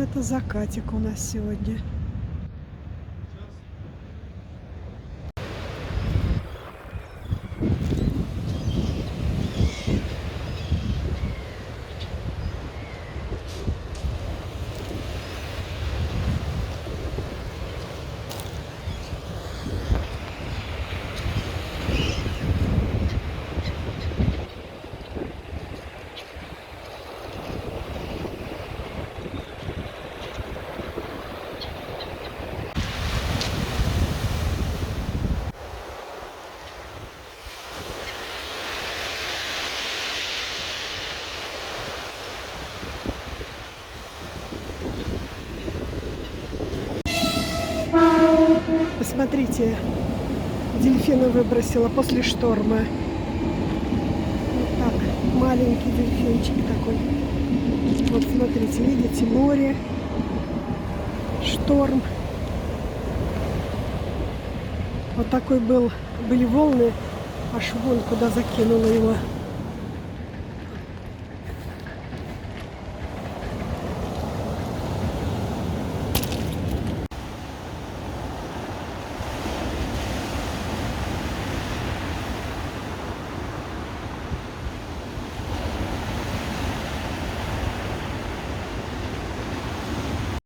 Вот это закатик у нас сегодня. Посмотрите, дельфина выбросила после шторма. Вот так, маленький дельфинчик такой. Вот смотрите, видите, море, шторм. Вот такой были волны, аж вон куда закинуло его.